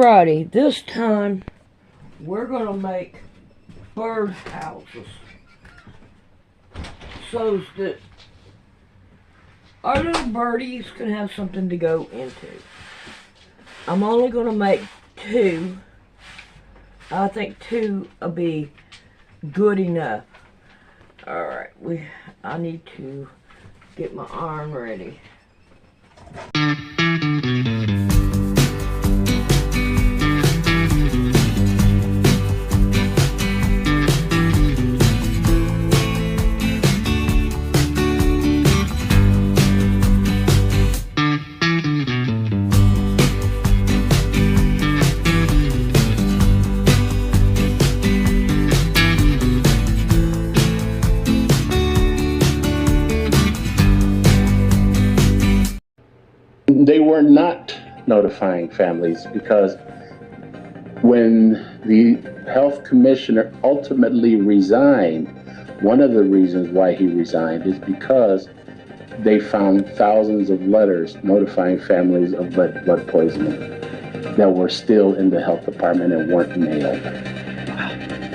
Alrighty, this time we're gonna make bird houses so that our little birdies can have something to go into. I'm only gonna make two. I think two will be good enough. Alright, I need to get my iron ready. They were not notifying families because when the health commissioner ultimately resigned, one of the reasons why he resigned is because they found thousands of letters notifying families of lead blood poisoning that were still in the health department and weren't mailed.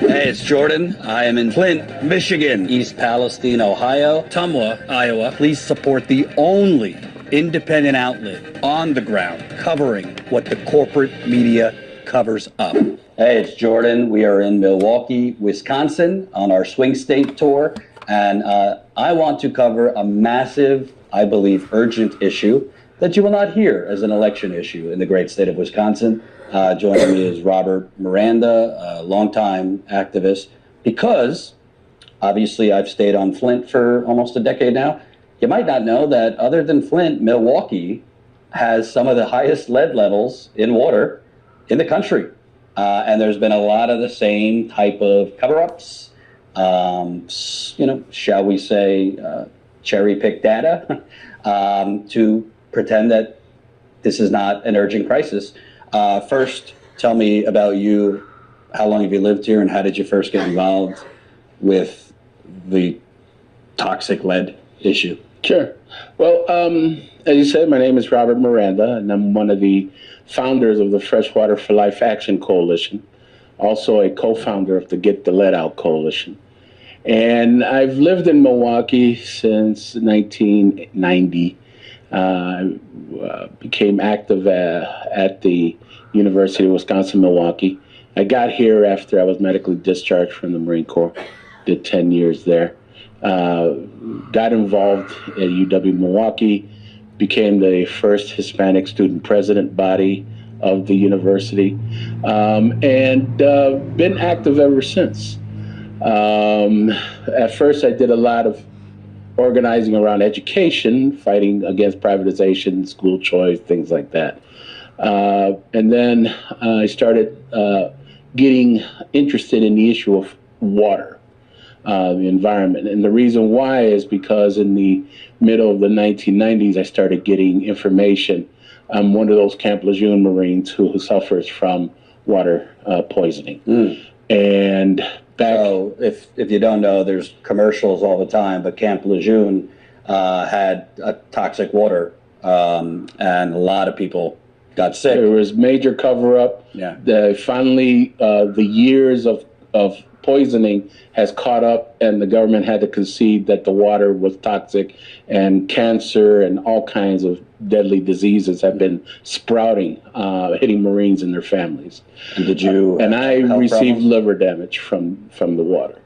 Hey, it's Jordan. I am in Flint, Michigan, East Palestine, Ohio, Tumwa, Iowa. Please support the only independent outlet on the ground covering what the corporate media covers up. Hey, it's Jordan. We are in Milwaukee, Wisconsin on our Swing State tour, and I want to cover a massive, I believe, urgent issue that you will not hear as an election issue in the great state of Wisconsin. Joining me is Robert Miranda, a longtime activist, because obviously I've stayed on Flint for almost a decade now. You might not know that other than Flint, Milwaukee has some of the highest lead levels in water in the country. And there's been a lot of the same type of cover-ups, shall we say, cherry-pick data to pretend that this is not an urgent crisis. First, tell me about you. How long have you lived here, and how did you first get involved with the toxic lead issue? Sure. Well, as you said, my name is Robert Miranda, and I'm one of the founders of the Freshwater for Life Action Coalition, also a co-founder of the Get the Lead Out Coalition. And I've lived in Milwaukee since 1990. I became active at the University of Wisconsin-Milwaukee. I got here after I was medically discharged from the Marine Corps, did 10 years there. Got involved at UW-Milwaukee, became the first Hispanic student president body of the university, and been active ever since. At first, I did a lot of organizing around education, fighting against privatization, school choice, things like that. And then I started getting interested in the issue of water. The environment. And the reason why is because in the middle of the 1990s, I started getting information. I'm one of those Camp Lejeune Marines who suffers from water poisoning. And back... So if you don't know, there's commercials all the time, but Camp Lejeune had a toxic water, and a lot of people got sick. There was major cover-up. Yeah. Finally, the years of poisoning has caught up, and the government had to concede that the water was toxic, and cancer and all kinds of deadly diseases have been sprouting, hitting Marines and their families. And did you? And I received liver damage from the water.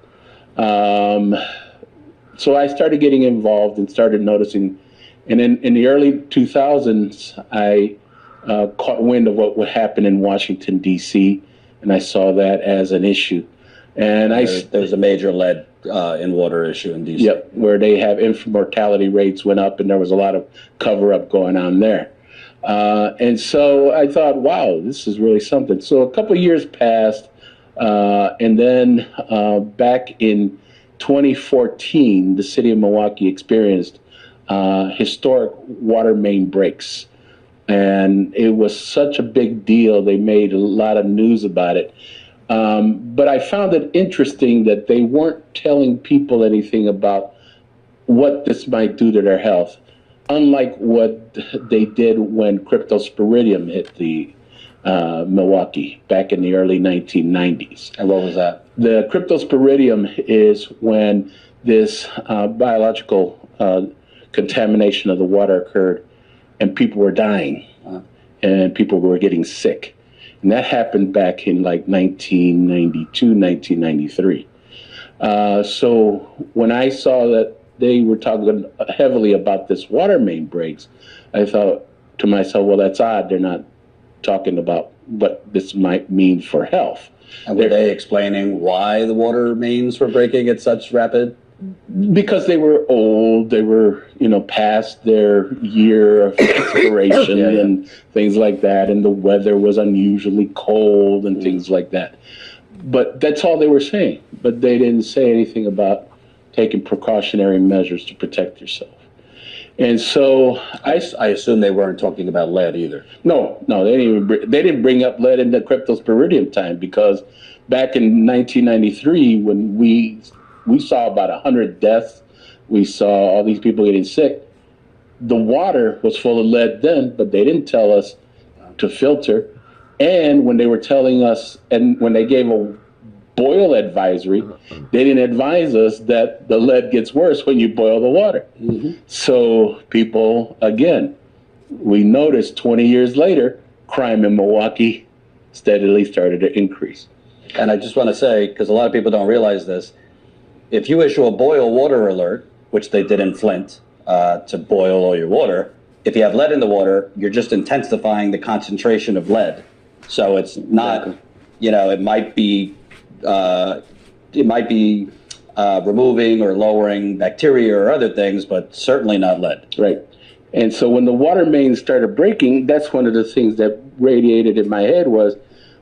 So I started getting involved and started noticing, and in the early 2000s, I caught wind of what would happen in Washington, D.C., and I saw that as an issue. And there's a major lead in water issue in D.C. Yep, where they have infant mortality rates went up, and there was a lot of cover-up going on there. And so I thought, wow, this is really something. So a couple of years passed, and then back in 2014, the city of Milwaukee experienced historic water main breaks. And it was such a big deal, they made a lot of news about it. But I found it interesting that they weren't telling people anything about what this might do to their health, unlike what they did when cryptosporidium hit the Milwaukee, back in the early 1990s. And what was that? The cryptosporidium is when this biological contamination of the water occurred, and people were dying, and people were getting sick. And that happened back in like 1992, 1993. So when I saw that they were talking heavily about this water main breaks, I thought to myself, well, that's odd. They're not talking about what this might mean for health. And were they explaining why the water mains were breaking at such rapid? Because they were old, they were, past their year of expiration and things like that, and the weather was unusually cold and things like that. But that's all they were saying. But they didn't say anything about taking precautionary measures to protect yourself. And so I assume they weren't talking about lead either. No, they didn't bring up lead in the cryptosporidium time, because back in 1993, when we saw about 100 deaths, we saw all these people getting sick. The water was full of lead then, but they didn't tell us to filter. And when they were telling us, and when they gave a boil advisory, they didn't advise us that the lead gets worse when you boil the water. So people, again, we noticed 20 years later, crime in Milwaukee steadily started to increase. And I just want to say, because a lot of people don't realize this, if you issue a boil water alert, which they did in Flint, to boil all your water, if you have lead in the water, you're just intensifying the concentration of lead. So it's not, it might be removing or lowering bacteria or other things, but certainly not lead. Right. And so when the water mains started breaking, that's one of the things that radiated in my head was,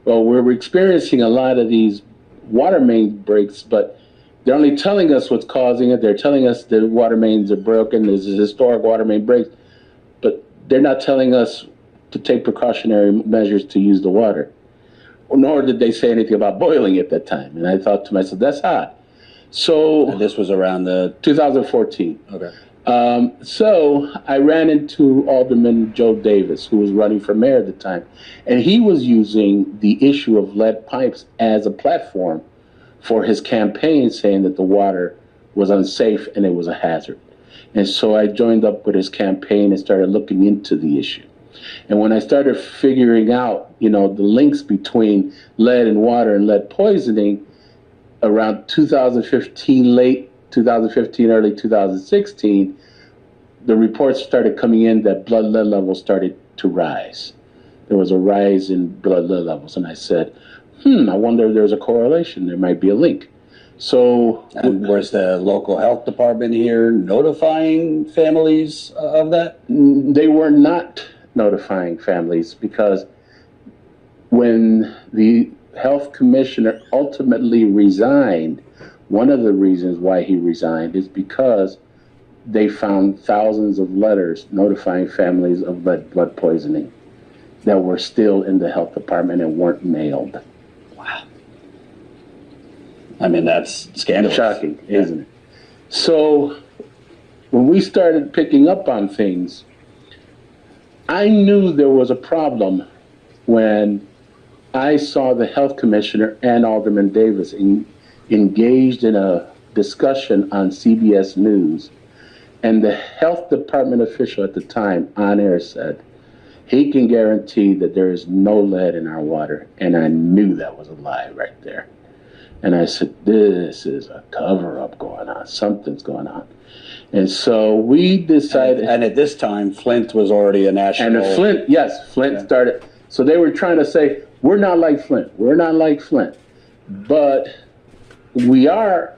well, we're experiencing a lot of these water main breaks, but they're only telling us what's causing it. They're telling us the water mains are broken. There's historic water main breaks, but they're not telling us to take precautionary measures to use the water. Nor did they say anything about boiling at that time. And I thought to myself, that's odd. So And this was around the 2014. Okay. So I ran into Alderman Joe Davis, who was running for mayor at the time, and he was using the issue of lead pipes as a platform for his campaign, saying that the water was unsafe and it was a hazard. And so I joined up with his campaign and started looking into the issue. And when I started figuring out, the links between lead and water and lead poisoning around 2015, late 2015, early 2016, the reports started coming in that blood lead levels started to rise. There was a rise in blood lead levels. And I said, I wonder if there's a correlation. There might be a link. So, and was the local health department here notifying families of that? They were not notifying families, because when the health commissioner ultimately resigned, one of the reasons why he resigned is because they found thousands of letters notifying families of lead blood poisoning that were still in the health department and weren't mailed. Wow. I mean, that's scandalous. Shocking, isn't it? So when we started picking up on things, I knew there was a problem when I saw the health commissioner and Alderman Davis engaged in a discussion on CBS News, and the health department official at the time on air said, he can guarantee that there is no lead in our water. And I knew that was a lie right there. And I said, this is a cover-up going on. Something's going on. And so we decided... And at this time, Flint was already a national... And Flint started... So they were trying to say, we're not like Flint. We're not like Flint. But we are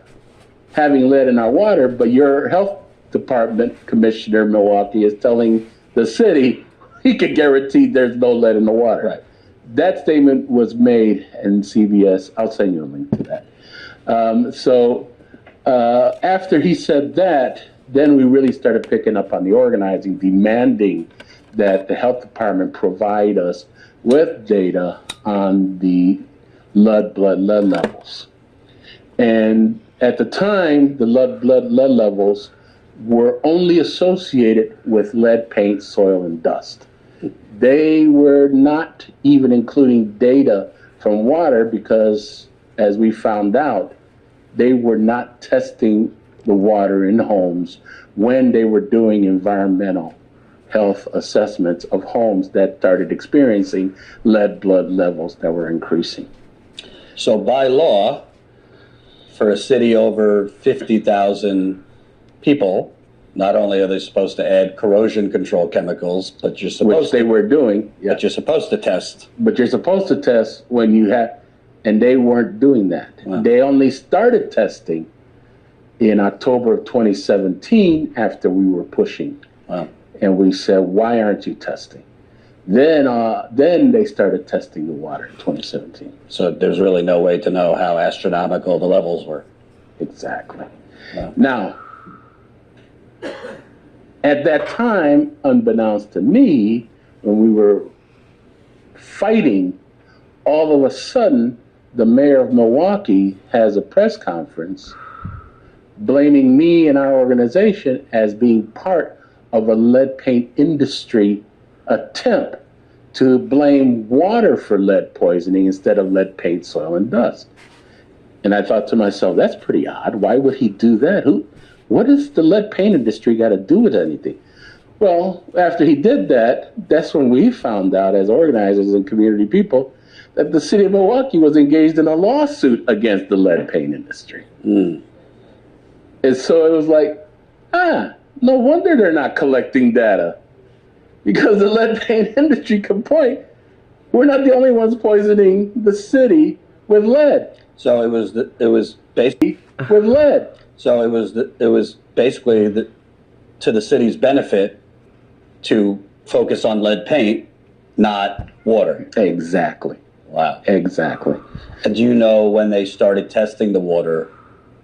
having lead in our water, but your health department commissioner, Milwaukee, is telling the city he can guarantee there's no lead in the water. Right. That statement was made in CBS. I'll send you a link to that. So after he said that, then we really started picking up on the organizing, demanding that the health department provide us with data on the blood lead levels. And at the time, the blood lead levels were only associated with lead paint, soil, and dust. They were not even including data from water because, as we found out, they were not testing the water in homes when they were doing environmental health assessments of homes that started experiencing lead blood levels that were increasing. So by law, for a city over 50,000 people, not only are they supposed to add corrosion control chemicals, but you're Which supposed they to, were doing. Yeah. but you're supposed to test. But you're supposed to test when you have, and they weren't doing that. Wow. They only started testing in October of 2017 after we were pushing. Wow. And we said, why aren't you testing? Then they started testing the water in 2017. So there's really no way to know how astronomical the levels were. Exactly. Wow. Now, at that time, unbeknownst to me, when we were fighting, all of a sudden, the mayor of Milwaukee has a press conference blaming me and our organization as being part of a lead paint industry attempt to blame water for lead poisoning instead of lead paint, soil, and dust. And I thought to myself, that's pretty odd. Why would he do that? What does the lead paint industry got to do with anything? Well, after he did that, that's when we found out as organizers and community people that the city of Milwaukee was engaged in a lawsuit against the lead paint industry. Mm. And so it was like, no wonder they're not collecting data. Because the lead paint industry can point, we're not the only ones poisoning the city with lead. So it was basically With lead. So it was basically to the city's benefit to focus on lead paint, not water. Exactly. Wow. Exactly. And do you know when they started testing the water,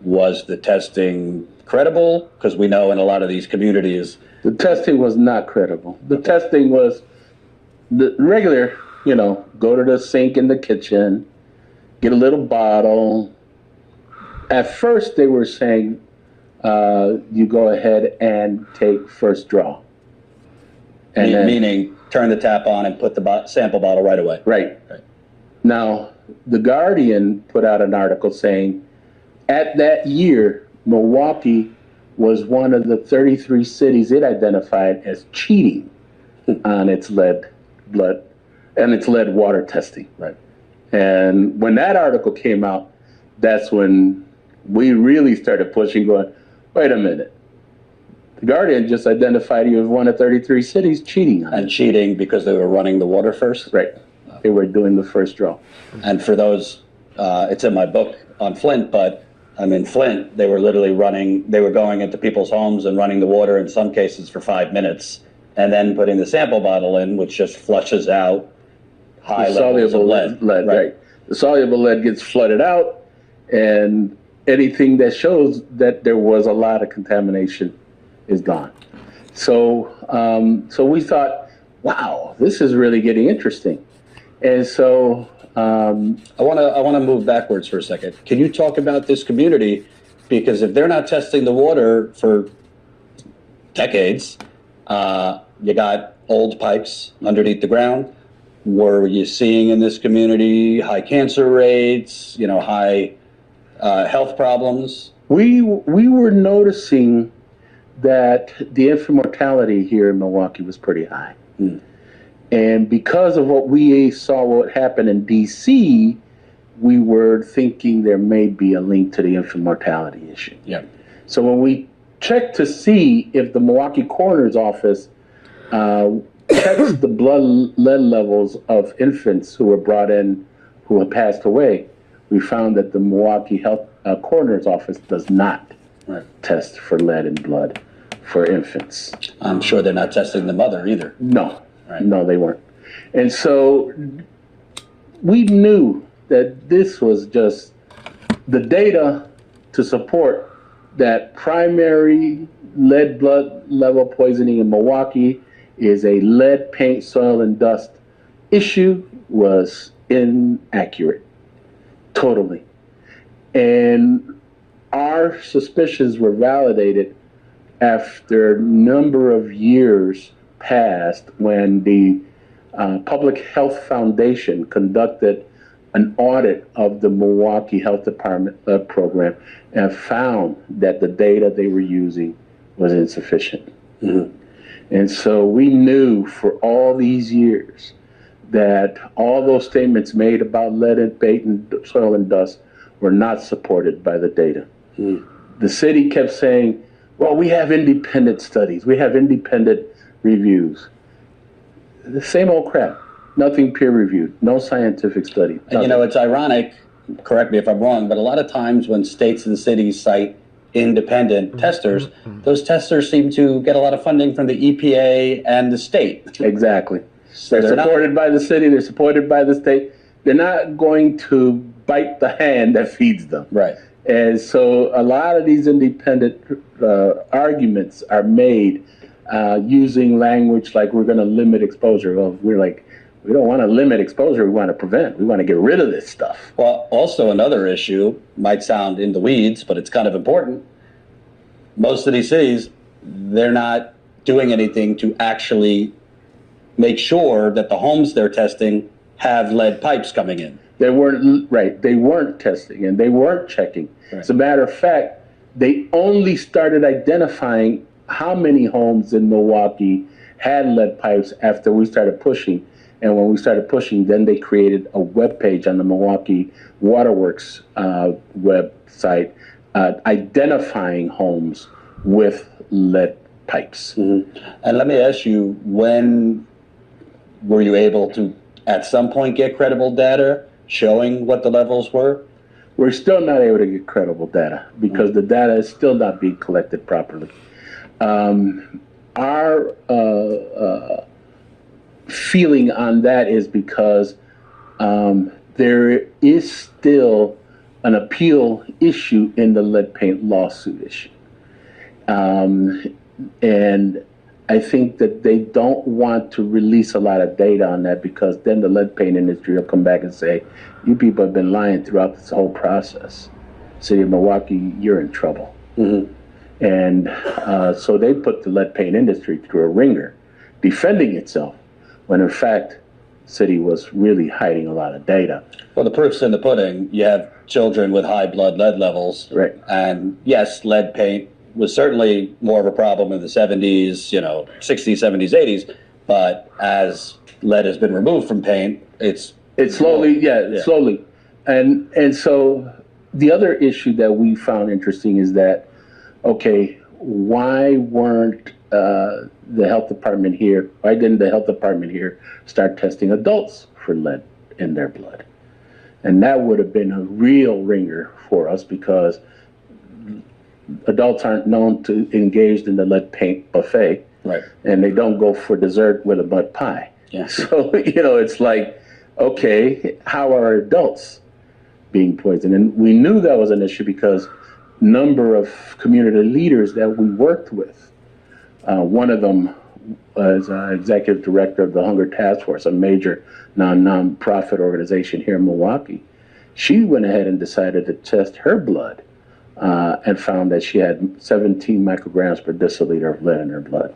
was the testing credible? Because we know in a lot of these communities. The testing was not credible. The testing was the regular, go to the sink in the kitchen, get a little bottle. At first, they were saying, you go ahead and take first draw. And then, Meaning turn the tap on and put the sample bottle right away. Right. Now, The Guardian put out an article saying, at that year, Milwaukee was one of the 33 cities it identified as cheating on its lead blood and its lead water testing. Right. And when that article came out, that's when we really started pushing, going, wait a minute. The Guardian just identified you as one of 33 cities cheating on it. And cheating because they were running the water first? Right. They were doing the first draw. And for those, it's in my book on Flint, but in Flint, they were literally they were going into people's homes and running the water in some cases for 5 minutes, and then putting the sample bottle in, which just flushes out high levels of lead. Right. The soluble lead gets flooded out, and anything that shows that there was a lot of contamination is gone. So, so we thought, wow, this is really getting interesting. And so, I want to move backwards for a second. Can you talk about this community? Because if they're not testing the water for decades, you got old pipes underneath the ground. Were you seeing in this community high cancer rates, high health problems? we were noticing that the infant mortality here in Milwaukee was pretty high. Mm. And because of what we saw what happened in D.C., we were thinking there may be a link to the infant mortality issue. Yeah. So when we checked to see if the Milwaukee Coroner's Office checks the blood lead levels of infants who were brought in who had passed away, we found that the Milwaukee Coroner's Office does not test for lead in blood for infants. I'm sure they're not testing the mother either. No. Right. No, they weren't. And so we knew that this was just the data to support that primary lead blood level poisoning in Milwaukee is a lead paint, soil, and dust issue was inaccurate. Totally. And our suspicions were validated after a number of years passed when the Public Health Foundation conducted an audit of the Milwaukee Health Department program and found that the data they were using was insufficient. And so we knew for all these years that all those statements made about lead and bait and soil and dust were not supported by the data. The city kept saying, well, we have independent studies, we have independent reviews. The same old crap. Nothing peer-reviewed, no scientific study. And, you know, it's ironic, correct me if I'm wrong, but a lot of times when states and cities cite independent testers, those testers seem to get a lot of funding from the EPA and the state. Exactly. So They're supported by the city, they're supported by the state. They're not going to bite the hand that feeds them. Right. And so a lot of these independent arguments are made using language like we're going to limit exposure. Well, we're like, we don't want to limit exposure, we want to prevent. We want to get rid of this stuff. Well, also another issue, might sound in the weeds, but it's kind of important. Most of these cities, they're not doing anything to actually make sure that the homes they're testing have lead pipes coming in. They weren't testing and they weren't checking. Right. As a matter of fact, they only started identifying how many homes in Milwaukee had lead pipes after we started pushing. And when we started pushing, then they created a web page on the Milwaukee Waterworks website identifying homes with lead pipes. And let me ask you, when were you able to, at some point, get credible data showing what the levels were? We're still not able to get credible data because the data is still not being collected properly. Our feeling on that is because there is still an appeal issue in the lead paint lawsuit issue. And I think that they don't want to release a lot of data on that because then the lead paint industry will come back and say, you people have been lying throughout this whole process. City of Milwaukee, you're in trouble. And so they put the lead paint industry through a ringer, defending itself, when in fact, the city was really hiding a lot of data. Well, the proof's in the pudding. You have children with high blood lead levels. Right. And yes, lead paint was certainly more of a problem in the 70s, 60s, 70s, 80s. But as lead has been removed from paint, it's slowly. And so the other issue that we found interesting is that, okay, why weren't the health department here, why didn't the health department here start testing adults for lead in their blood? And that would have been a real ringer for us because adults aren't known to engage in the lead paint buffet. Right. And they don't go for dessert with a mud pie. Yeah. So, it's like, okay, how are adults being poisoned? And we knew that was an issue because number of community leaders that we worked with, one of them was executive director of the Hunger Task Force, a major non-profit organization here in Milwaukee. She went ahead and decided to test her blood and found that she had 17 micrograms per deciliter of lead in her blood.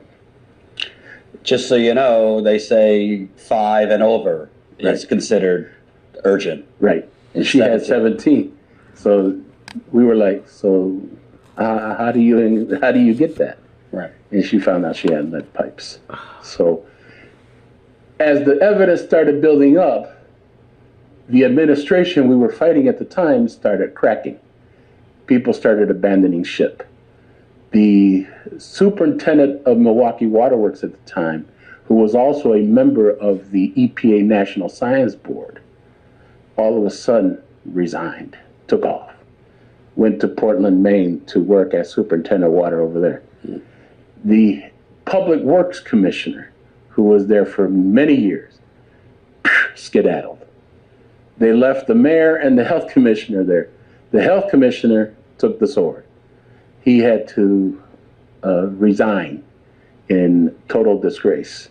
Just so you know, they say 5 and over is considered urgent. Right. And she had 17. So we were like, so how do you get that? Right. And she found out she had lead pipes. So as the evidence started building up, the administration we were fighting at the time started cracking. People started abandoning ship. The superintendent of Milwaukee Waterworks at the time, who was also a member of the EPA National Science Board, all of a sudden resigned, took off, went to Portland, Maine to work as superintendent of water over there. The Public Works Commissioner, who was there for many years, skedaddled. They left the mayor and the health commissioner there. The health commissioner took the sword. He had to resign in total disgrace.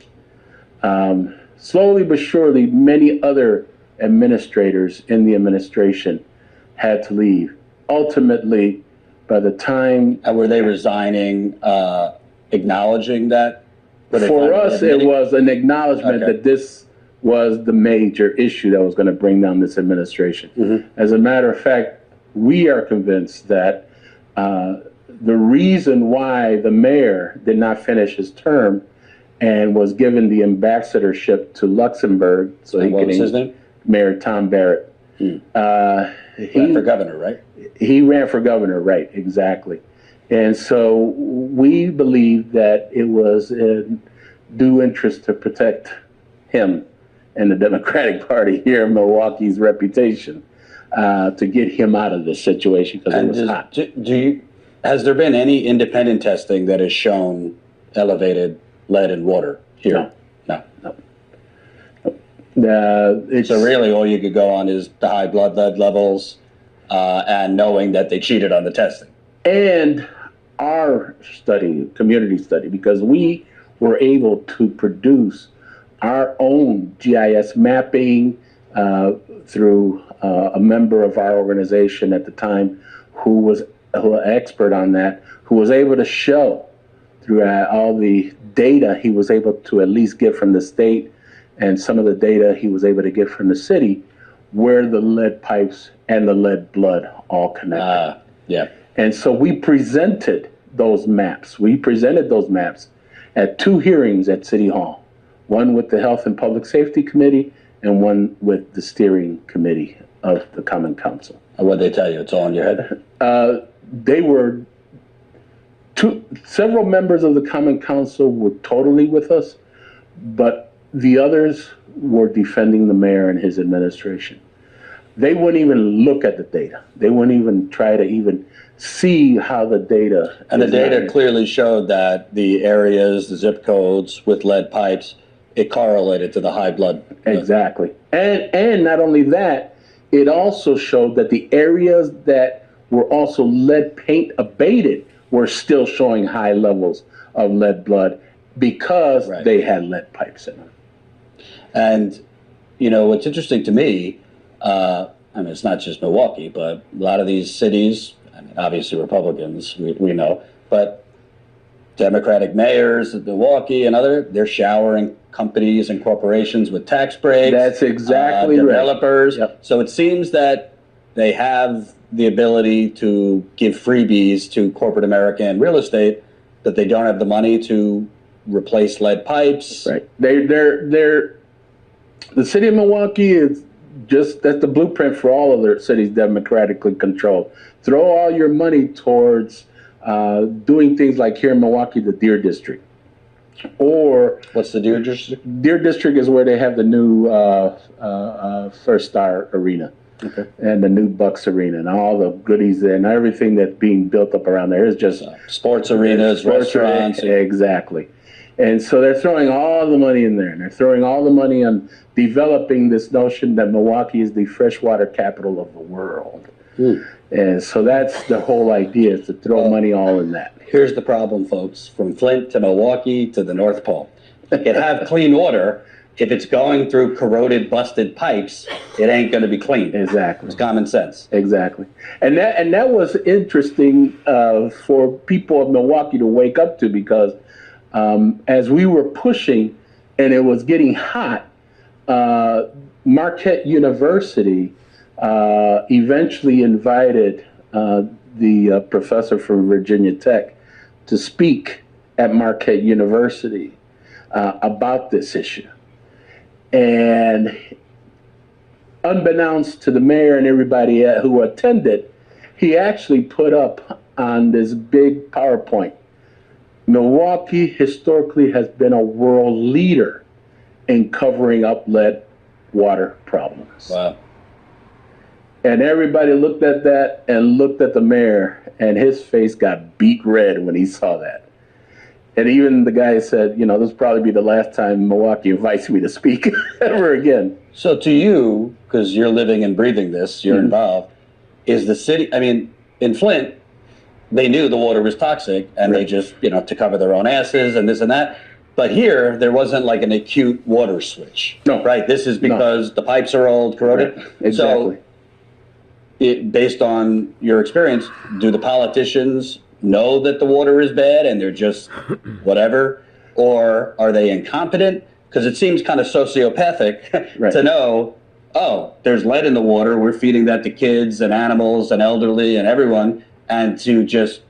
Slowly but surely, many other administrators in the administration had to leave. Ultimately, by the time... And were they resigning, acknowledging that? For us, it was an acknowledgement that this was the major issue that was going to bring down this administration. As a matter of fact, we are convinced that the reason why the mayor did not finish his term and was given the ambassadorship to Luxembourg, so he What could was his name? Mayor Tom Barrett. Ran for governor, right? He ran for governor, right? Exactly. And so we believe that it was in due interest to protect him and the Democratic Party here in Milwaukee's reputation, to get him out of this situation because it was hot. Has there been any independent testing that has shown elevated lead in water here? No. So really all you could go on is the high blood lead levels and knowing that they cheated on the testing. And our study, community study, because we were able to produce our own GIS mapping through a member of our organization at the time who was an expert on that, who was able to show through all the data he was able to at least get from the state and some of the data he was able to get from the city where the lead pipes and the lead blood all connected. Yeah. And so we presented those maps. We presented those maps at 2 hearings at City Hall, one with the Health and Public Safety Committee and one with the steering committee of the Common Council. And what they tell you? It's all in your head? They were several members of the Common Council were totally with us, but the others were defending the mayor and his administration. They wouldn't even look at the data. They wouldn't even try to even see how the data. And the data clearly showed that the areas, the zip codes with lead pipes, it correlated to the high blood. Exactly. And not only that, it also showed that the areas that were also lead paint abated were still showing high levels of lead blood because they had lead pipes in them. And, you know, what's interesting to me, I mean, it's not just Milwaukee, but a lot of these cities, I mean, obviously Republicans, we know, but Democratic mayors of Milwaukee and they're showering companies and corporations with tax breaks. That's exactly developers. Right. Yep. So it seems that they have the ability to give freebies to corporate American real estate, that they don't have the money to replace lead pipes. Right. The city of Milwaukee is that's the blueprint for all of their cities democratically controlled. Throw all your money towards doing things like here in Milwaukee, the Deer District. Or what's the Deer District? Deer District is where they have the new First Star Arena. Okay. And the new Bucks Arena and all the goodies and everything that's being built up around there is just sports arenas, restaurants. Exactly. And so they're throwing all the money in there, and they're throwing all the money on developing this notion that Milwaukee is the freshwater capital of the world. And so that's the whole idea, is to throw money all in that. Here's the problem, folks. From Flint to Milwaukee to the North Pole. You can have clean water. If it's going through corroded, busted pipes, it ain't going to be clean. Exactly. It's common sense. Exactly. And that was interesting for people of Milwaukee to wake up to, because as we were pushing and it was getting hot, Marquette University eventually invited the professor from Virginia Tech to speak at Marquette University about this issue. And unbeknownst to the mayor and everybody who attended, he actually put up on this big PowerPoint, Milwaukee historically has been a world leader in covering up lead water problems. Wow. And everybody looked at that and looked at the mayor, and his face got beet red when he saw that. And even the guy said, you know, this will probably be the last time Milwaukee invites me to speak ever again. So to you, because you're living and breathing this, you're involved, is the city, I mean, in Flint, they knew the water was toxic, and they just, you know, to cover their own asses and this and that. But here, there wasn't like an acute water switch. No. Right? This is because the pipes are old, corroded. Right. Exactly. So, based on your experience, do the politicians know that the water is bad and they're just whatever? Or are they incompetent? Because it seems kind of sociopathic Right. to know, oh, there's lead in the water. We're feeding that to kids and animals and elderly and everyone, and to just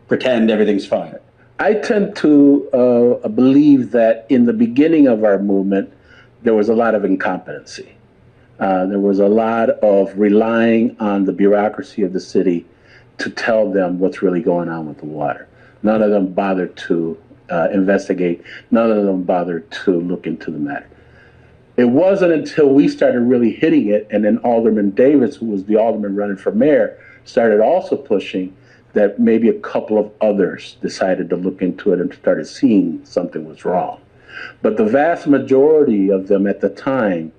pretend everything's fine. I tend to believe that in the beginning of our movement, there was a lot of incompetency. There was a lot of relying on the bureaucracy of the city to tell them what's really going on with the water. None of them bothered to investigate. None of them bothered to look into the matter. It wasn't until we started really hitting it, and then Alderman Davis, who was the alderman running for mayor, started also pushing, that maybe a couple of others decided to look into it and started seeing something was wrong. But the vast majority of them at the time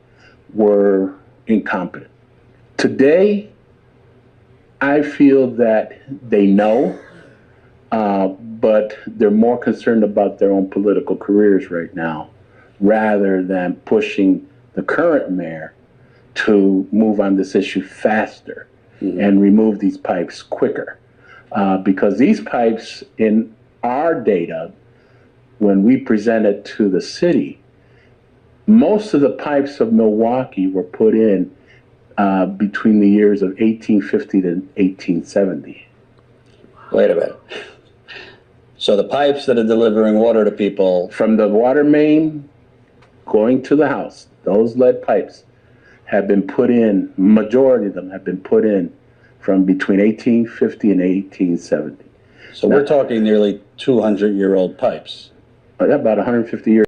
were incompetent. Today, I feel that they know, but they're more concerned about their own political careers right now, rather than pushing the current mayor to move on this issue faster and remove these pipes quicker. Because these pipes, in our data, when we presented to the city, most of the pipes of Milwaukee were put in between the years of 1850 to 1870. Wait a minute. So the pipes that are delivering water to people, From the water main going to the house, those lead pipes have been put in, majority of them have been put in from between 1850 and 1870. so we're talking nearly 200-year-old pipes. About 150 years.